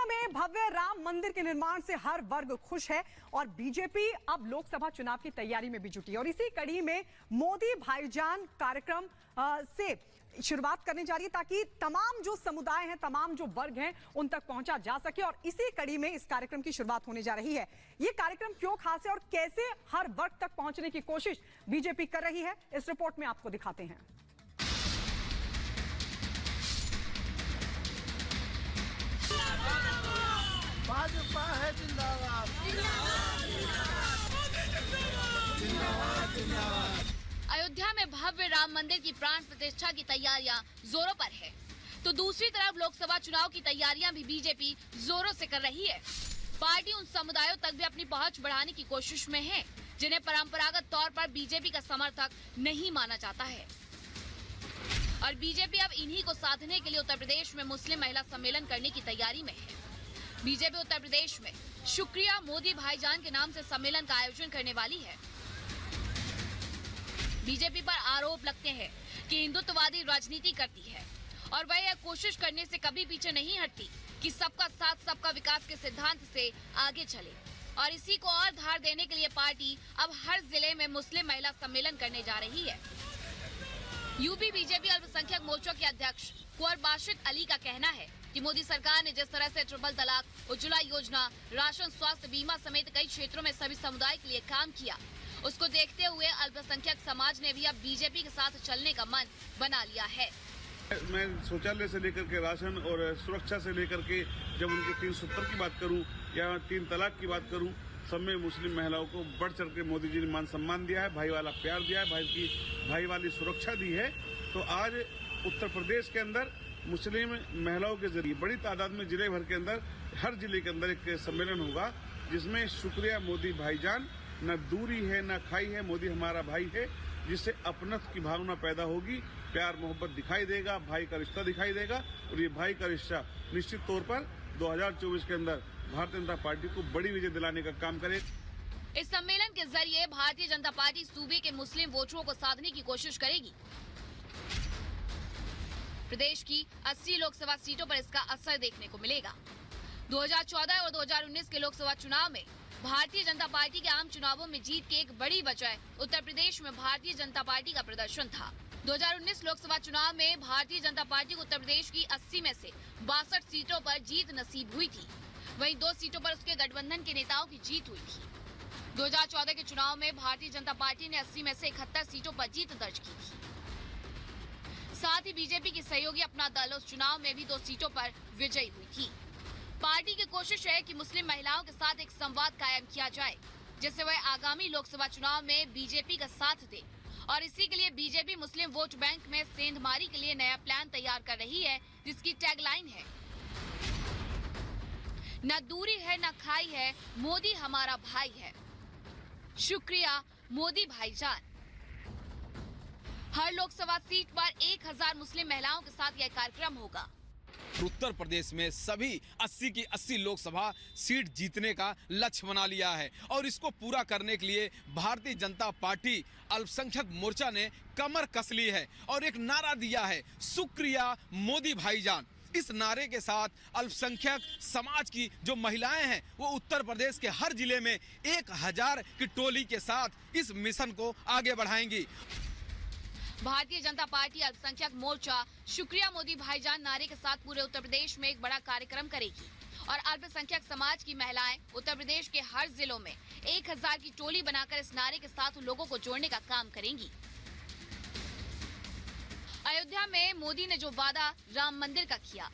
में भव्य राम मंदिर के निर्माण से हर वर्ग खुश है और बीजेपी अब लोकसभा चुनाव की तैयारी में भी जुटी है और इसी कड़ी में मोदी भाईजान कार्यक्रम से शुरुआत करने जा रही है ताकि तमाम जो समुदाय हैं, तमाम जो वर्ग हैं, उन तक पहुंचा जा सके। और इसी कड़ी में इस कार्यक्रम की शुरुआत होने जा रही है। ये कार्यक्रम क्यों खास है और कैसे हर वर्ग तक पहुंचने की कोशिश बीजेपी कर रही है, इस रिपोर्ट में आपको दिखाते हैं। भाजपा है जिंदाबाद, जिंदाबाद, जिंदाबाद। अयोध्या में भव्य राम मंदिर की प्राण प्रतिष्ठा की तैयारियां जोरों पर है, तो दूसरी तरफ लोकसभा चुनाव की तैयारियां भी बीजेपी जोरों से कर रही है। पार्टी उन समुदायों तक भी अपनी पहुंच बढ़ाने की कोशिश में है जिन्हें परंपरागत तौर पर बीजेपी का समर्थक नहीं माना जाता है। और बीजेपी अब इन्हीं को साधने के लिए उत्तर प्रदेश में मुस्लिम महिला सम्मेलन करने की तैयारी में है। बीजेपी उत्तर प्रदेश में शुक्रिया मोदी भाईजान के नाम से सम्मेलन का आयोजन करने वाली है। बीजेपी पर आरोप लगते हैं कि हिंदुत्ववादी राजनीति करती है और वह यह कोशिश करने से कभी पीछे नहीं हटती कि सबका साथ सबका विकास के सिद्धांत से आगे चले। और इसी को और धार देने के लिए पार्टी अब हर जिले में मुस्लिम महिला सम्मेलन करने जा रही है। यूपी बीजेपी अल्पसंख्यक मोर्चा के अध्यक्ष कुंवर बाशित अली का कहना है कि मोदी सरकार ने जिस तरह से ट्रिपल तलाक, उज्ज्वला योजना, राशन, स्वास्थ्य बीमा समेत कई क्षेत्रों में सभी समुदाय के लिए काम किया, उसको देखते हुए अल्पसंख्यक समाज ने भी अब बीजेपी के साथ चलने का मन बना लिया है। मैं शौचालय से लेकर के राशन और सुरक्षा से लेकर के जब उनके 3 सूत्र की बात करूं या 3 तलाक की बात करूं, सब में मुस्लिम महिलाओं को बढ़ चढ़ के मोदी जी ने मान सम्मान दिया है, भाई वाला प्यार दिया है, भाई वाली सुरक्षा दी है। तो आज उत्तर प्रदेश के अंदर मुस्लिम महिलाओं के जरिए बड़ी तादाद में जिले भर के अंदर, हर जिले के अंदर एक सम्मेलन होगा जिसमें शुक्रिया मोदी भाईजान, न दूरी है न खाई है, मोदी हमारा भाई है, जिससे अपनत्व की भावना पैदा होगी, प्यार मोहब्बत दिखाई देगा, भाई का रिश्ता दिखाई देगा। और ये भाई का रिश्ता निश्चित तौर पर 2024 के अंदर भारतीय जनता पार्टी को बड़ी विजय दिलाने का काम करे। इस सम्मेलन के जरिए भारतीय जनता पार्टी सूबे के मुस्लिम वोटरों को साधने की कोशिश करेगी। प्रदेश की 80 लोकसभा सीटों पर इसका असर देखने को मिलेगा। 2014 और 2019 के लोकसभा चुनाव में भारतीय जनता पार्टी के आम चुनावों में जीत की एक बड़ी वजह उत्तर प्रदेश में भारतीय जनता पार्टी का प्रदर्शन था। 2019 लोकसभा चुनाव में भारतीय जनता पार्टी को उत्तर प्रदेश की 80 में से 62 सीटों पर जीत नसीब हुई थी। वहीं 2 सीटों पर उसके गठबंधन के नेताओं की जीत हुई थी। 2014 के चुनाव में भारतीय जनता पार्टी ने 80 में से 71 सीटों पर जीत दर्ज की थी। साथ ही बीजेपी की सहयोगी अपना दल उस चुनाव में भी 2 सीटों पर विजयी हुई थी। पार्टी की कोशिश है कि मुस्लिम महिलाओं के साथ एक संवाद कायम किया जाए जिससे वह आगामी लोकसभा चुनाव में बीजेपी का साथ दे। और इसी के लिए बीजेपी मुस्लिम वोट बैंक में सेंधमारी के लिए नया प्लान तैयार कर रही है जिसकी टैगलाइन है, न दूरी है न खाई है, मोदी हमारा भाई है। शुक्रिया मोदी भाईजान। हर लोकसभा सीट पर 1000 मुस्लिम महिलाओं के साथ यह कार्यक्रम होगा। उत्तर प्रदेश में सभी 80 की 80 लोकसभा सीट जीतने का लक्ष्य बना लिया है और इसको पूरा करने के लिए भारतीय जनता पार्टी अल्पसंख्यक मोर्चा ने कमर कस ली है और एक नारा दिया है, शुक्रिया मोदी भाईजान। इस नारे के साथ अल्पसंख्यक समाज की जो महिलाएं हैं वो उत्तर प्रदेश के हर जिले में 1000 की टोली के साथ इस मिशन को आगे बढ़ाएंगी। भारतीय जनता पार्टी अल्पसंख्यक मोर्चा शुक्रिया मोदी भाईजान नारे के साथ पूरे उत्तर प्रदेश में एक बड़ा कार्यक्रम करेगी और अल्पसंख्यक समाज की महिलाएं उत्तर प्रदेश के हर जिलों में 1000 की टोली बनाकर इस नारे के साथ लोगों को जोड़ने का काम करेंगी। अयोध्या में मोदी ने जो वादा राम मंदिर का किया,